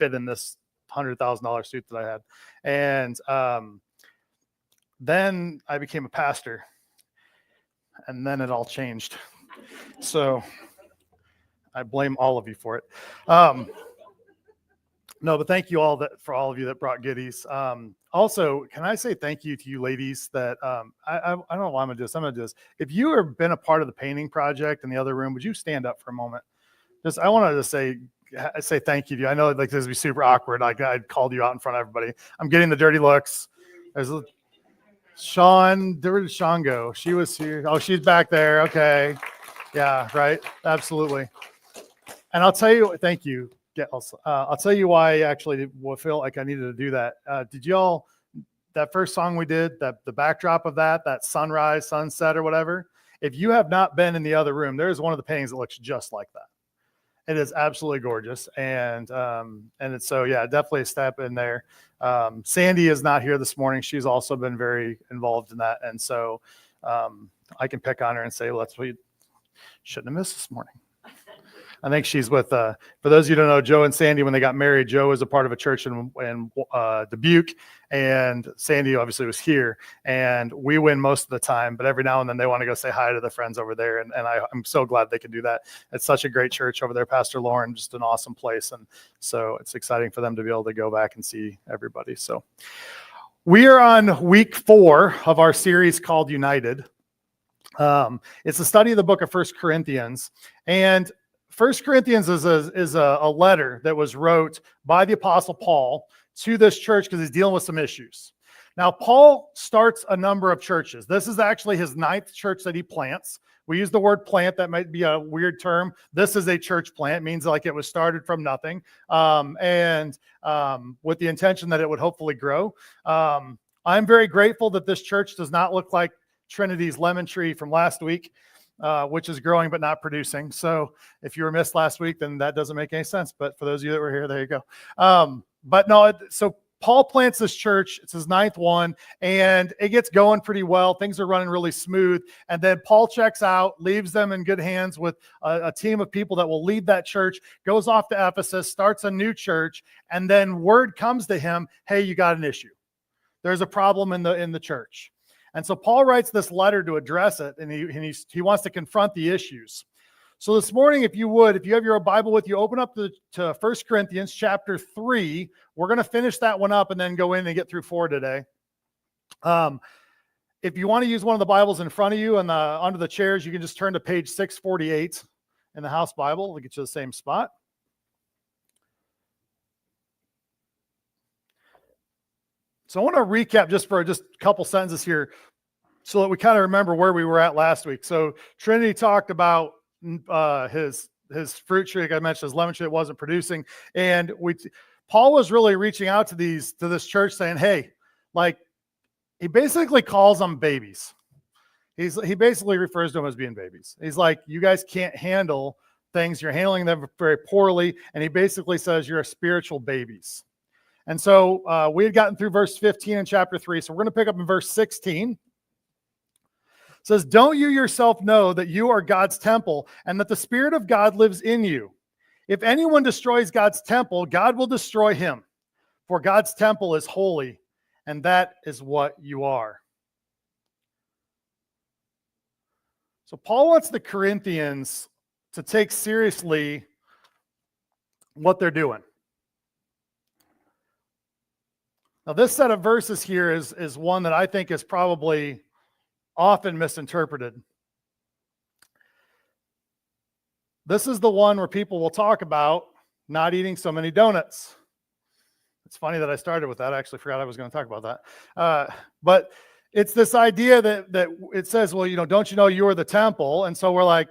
fit in this $100,000 suit that I had. And then I became a pastor, and then it all changed. So I blame all of you for it. No, but thank you all for all of you that brought goodies. Also, can I say thank you to you ladies that I don't know why I'm gonna do this. I'm gonna do this. If you have been a part of the painting project in the other room, would you stand up for a moment? I wanted to say thank you to you. I know like this would be super awkward. Like I called you out in front of everybody. I'm getting the dirty looks. There's Sean. Where did Sean go? She was here. Oh, she's back there. Okay. Yeah, right. Absolutely. And I'll tell you, thank you. I'll tell you why I actually feel like I needed to do that. Did y'all, that first song we did, the backdrop of that sunrise, sunset or whatever, if you have not been in the other room, there's one of the paintings that looks just like that. It is absolutely gorgeous. And it's so, yeah, definitely a step in there. Sandy is not here this morning. She's also been very involved in that. And so I can pick on her and say, well, that's what you shouldn't have missed this morning. I think she's with, for those of you who don't know, Joe and Sandy, when they got married, Joe was a part of a church in Dubuque, and Sandy obviously was here, and we win most of the time, but every now and then they want to go say hi to their friends over there, and I'm so glad they can do that. It's such a great church over there, Pastor Lauren, just an awesome place, and so it's exciting for them to be able to go back and see everybody. So we are on week 4 of our series called United. It's a study of the book of 1 Corinthians, and 1 Corinthians is a letter that was wrote by the Apostle Paul to this church because he's dealing with some issues. Now, Paul starts a number of churches. This is actually his 9th church that he plants. We use the word plant. That might be a weird term. This is a church plant. It means like it was started from nothing, and with the intention that it would hopefully grow. I'm very grateful that this church does not look like Trinity's lemon tree from last week. Which is growing but not producing. So if you were missed last week, then that doesn't make any sense. But for those of you that were here, there you go. But no, so Paul plants this church. It's his 9th one, and it gets going pretty well. Things are running really smooth. And then Paul checks out, leaves them in good hands with a team of people that will lead that church, goes off to Ephesus, starts a new church, and then word comes to him, hey, you got an issue. There's a problem in the church. And so Paul writes this letter to address it, and he wants to confront the issues. So this morning, if you have your Bible with you, open up to 1 Corinthians chapter 3. We're going to finish that one up and then go in and get through 4 today. If you want to use one of the Bibles in front of you and under the chairs, you can just turn to page 648 in the house Bible. We'll get you the same spot. So I want to recap just for a couple sentences here so that we kind of remember where we were at last week. So Trinity talked about his fruit tree, like I mentioned, his lemon tree that wasn't producing. And Paul was really reaching out to this church saying, hey, like, he basically calls them babies. He basically refers to them as being babies. He's like, you guys can't handle things. You're handling them very poorly. And he basically says you're spiritual babies. And so we had gotten through verse 15 in chapter 3. So we're going to pick up in verse 16. It says, don't you yourself know that you are God's temple and that the Spirit of God lives in you? If anyone destroys God's temple, God will destroy him. For God's temple is holy, and that is what you are. So Paul wants the Corinthians to take seriously what they're doing. Now, this set of verses here is one that I think is probably often misinterpreted. This is the one where people will talk about not eating so many donuts. It's funny that I started with that. I actually forgot I was going to talk about that. But it's this idea that it says, well, don't you know you are the temple? And so we're like,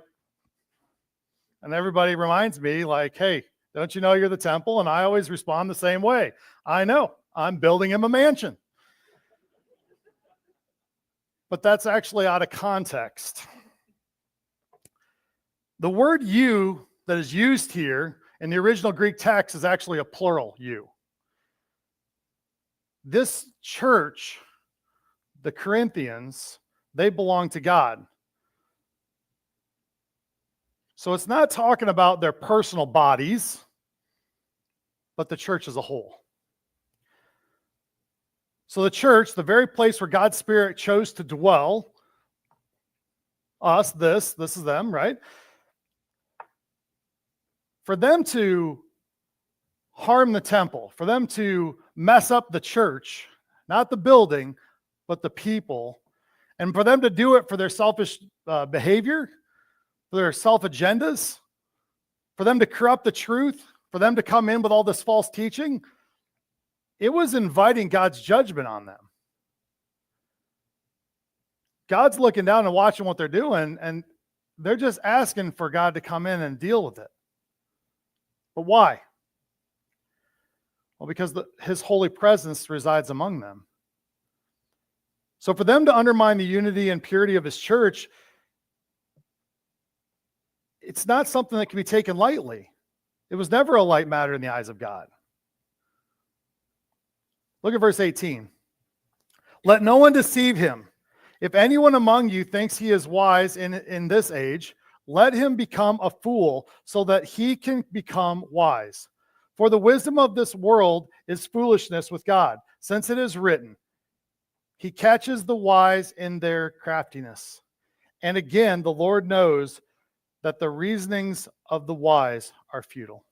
and everybody reminds me like, hey, don't you know you're the temple? And I always respond the same way. I know. I'm building him a mansion. But that's actually out of context. The word you that is used here in the original Greek text is actually a plural you. This church, the Corinthians, they belong to God. So it's not talking about their personal bodies, but the church as a whole. So the church, the very place where God's Spirit chose to dwell, us, this is them, right? For them to harm the temple, for them to mess up the church, not the building, but the people, and for them to do it for their selfish behavior, for their self-agendas, for them to corrupt the truth, for them to come in with all this false teaching, it was inviting God's judgment on them. God's looking down and watching what they're doing, and they're just asking for God to come in and deal with it. But why? Well, because his holy presence resides among them. So for them to undermine the unity and purity of his church, it's not something that can be taken lightly. It was never a light matter in the eyes of God. Look at verse 18. Let no one deceive him. If anyone among you thinks he is wise in this age, let him become a fool so that he can become wise. For the wisdom of this world is foolishness with God, since it is written, he catches the wise in their craftiness. And again, the Lord knows that the reasonings of the wise are futile.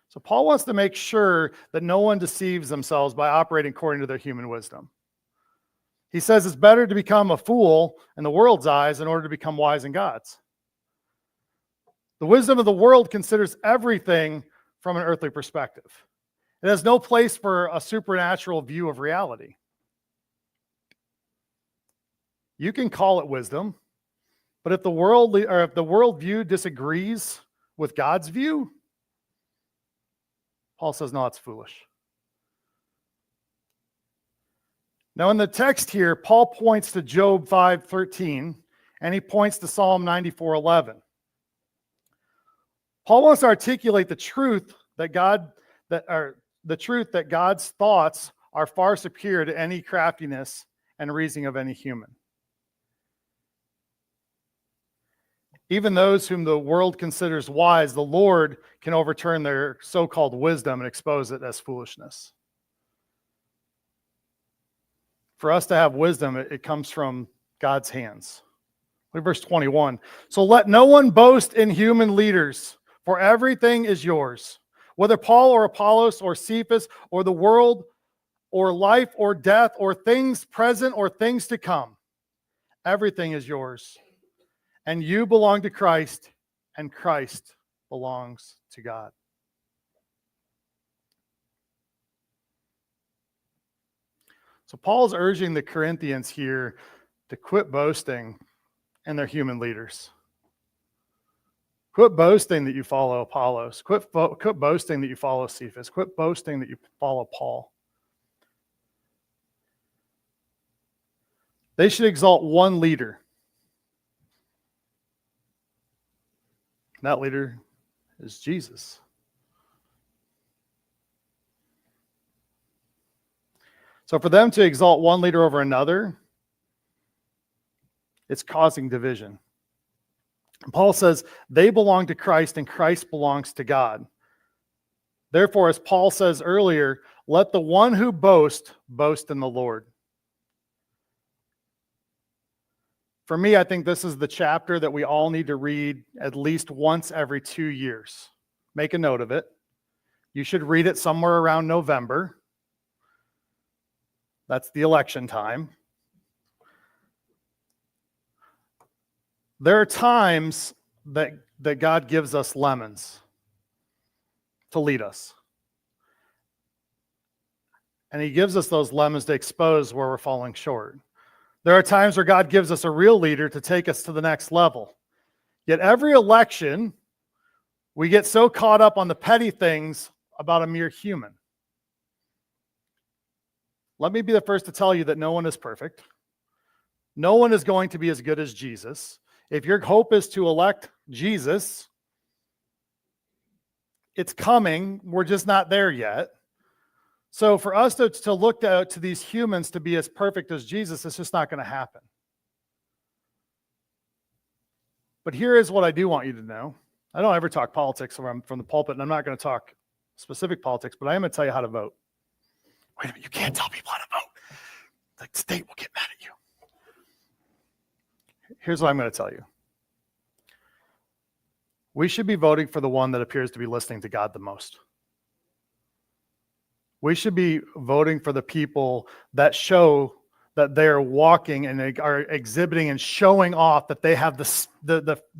So Paul wants to make sure that no one deceives themselves by operating according to their human wisdom. He says it's better to become a fool in the world's eyes in order to become wise in God's. The wisdom of the world considers everything from an earthly perspective. It has no place for a supernatural view of reality. You can call it wisdom, but if the world view disagrees with God's view, Paul says, no, it's foolish. Now in the text here, Paul points to Job 5:13, and he points to Psalm 94:11. Paul wants to articulate the truth that God's thoughts are far superior to any craftiness and reasoning of any human. Even those whom the world considers wise, the Lord can overturn their so-called wisdom and expose it as foolishness. For us to have wisdom, it comes from God's hands. Look at verse 21. So let no one boast in human leaders, for everything is yours. Whether Paul or Apollos or Cephas or the world or life or death or things present or things to come, everything is yours. And you belong to Christ, and Christ belongs to God. So Paul's urging the Corinthians here to quit boasting in their human leaders. Quit boasting that you follow Apollos. Quit boasting that you follow Cephas. Quit boasting that you follow Paul. They should exalt one leader. That leader is Jesus. So for them to exalt one leader over another, it's causing division. Paul says they belong to Christ and Christ belongs to God. Therefore, as Paul says earlier, let the one who boasts boast in the Lord. For me, I think this is the chapter that we all need to read at least once every 2 years. Make a note of it. You should read it somewhere around November. That's the election time. There are times that God gives us lemons to lead us. And he gives us those lemons to expose where we're falling short. There are times where God gives us a real leader to take us to the next level. Yet every election, we get so caught up on the petty things about a mere human. Let me be the first to tell you that no one is perfect. No one is going to be as good as Jesus. If your hope is to elect Jesus, it's coming. We're just not there yet. So for us to look to these humans to be as perfect as Jesus, it's just not going to happen. But here is what I do want you to know. I don't ever talk politics from the pulpit, and I'm not going to talk specific politics, but I am going to tell you how to vote. Wait a minute, you can't tell people how to vote. The state will get mad at you. Here's what I'm going to tell you. We should be voting for the one that appears to be listening to God the most. We should be voting for the people that show that they're walking and they are exhibiting and showing off that they have the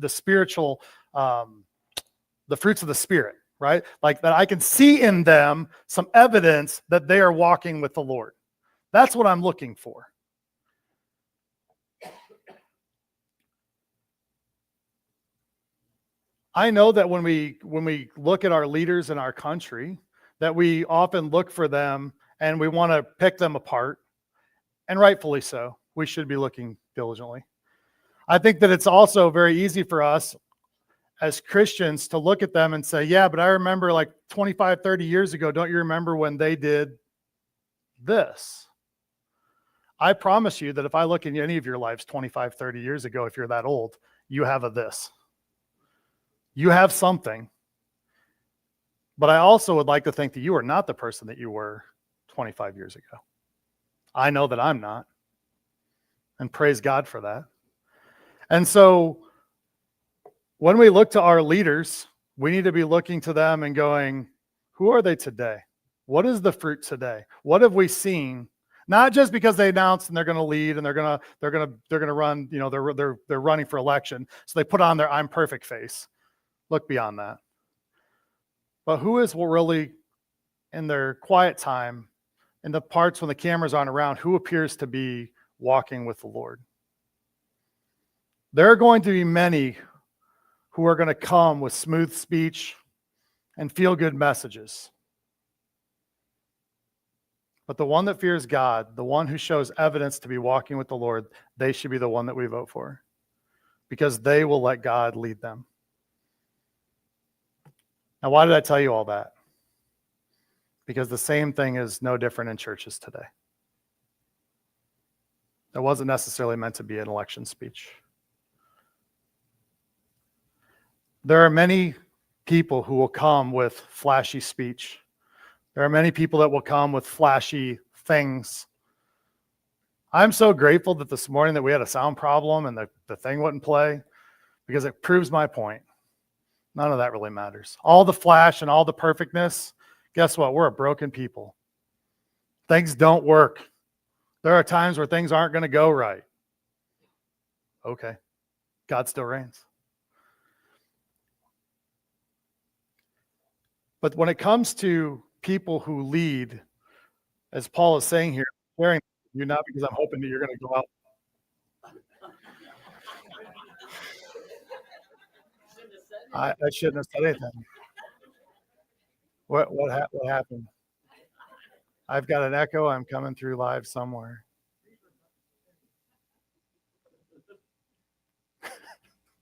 spiritual, the fruits of the Spirit, right? Like that I can see in them some evidence that they are walking with the Lord. That's what I'm looking for. I know that when we look at our leaders in our country, that we often look for them and we want to pick them apart, and rightfully so. We should be looking diligently. I think that it's also very easy for us as Christians to look at them and say, yeah, but I remember like 25, 30 years ago, don't you remember when they did this? I promise you that if I look in any of your lives 25, 30 years ago, if you're that old, you have a this. You have something. But I also would like to think that you are not the person that you were 25 years ago. I know that I'm not. And praise God for that. And so when we look to our leaders, we need to be looking to them and going, who are they today? What is the fruit today? What have we seen? Not just because they announced and they're going to lead and they're going to run, you know, they're running for election. So they put on their I'm perfect face. Look beyond that. But who is really in their quiet time, in the parts when the cameras aren't around, who appears to be walking with the Lord? There are going to be many who are going to come with smooth speech and feel-good messages. But the one that fears God, the one who shows evidence to be walking with the Lord, they should be the one that we vote for, because they will let God lead them. Now, why did I tell you all that? Because the same thing is no different in churches today. That wasn't necessarily meant to be an election speech. There are many people who will come with flashy speech. There are many people that will come with flashy things. I'm so grateful that this morning that we had a sound problem and the thing wouldn't play, because it proves my point. None of that really matters. All the flash and all the perfectness, guess what? We're a broken people. Things don't work. There are times where things aren't going to go right. Okay. God still reigns. But when it comes to people who lead, as Paul is saying here, sharing you not because I'm hoping that you're going to go out. I shouldn't have said anything. What happened? I've got an echo. I'm coming through live somewhere.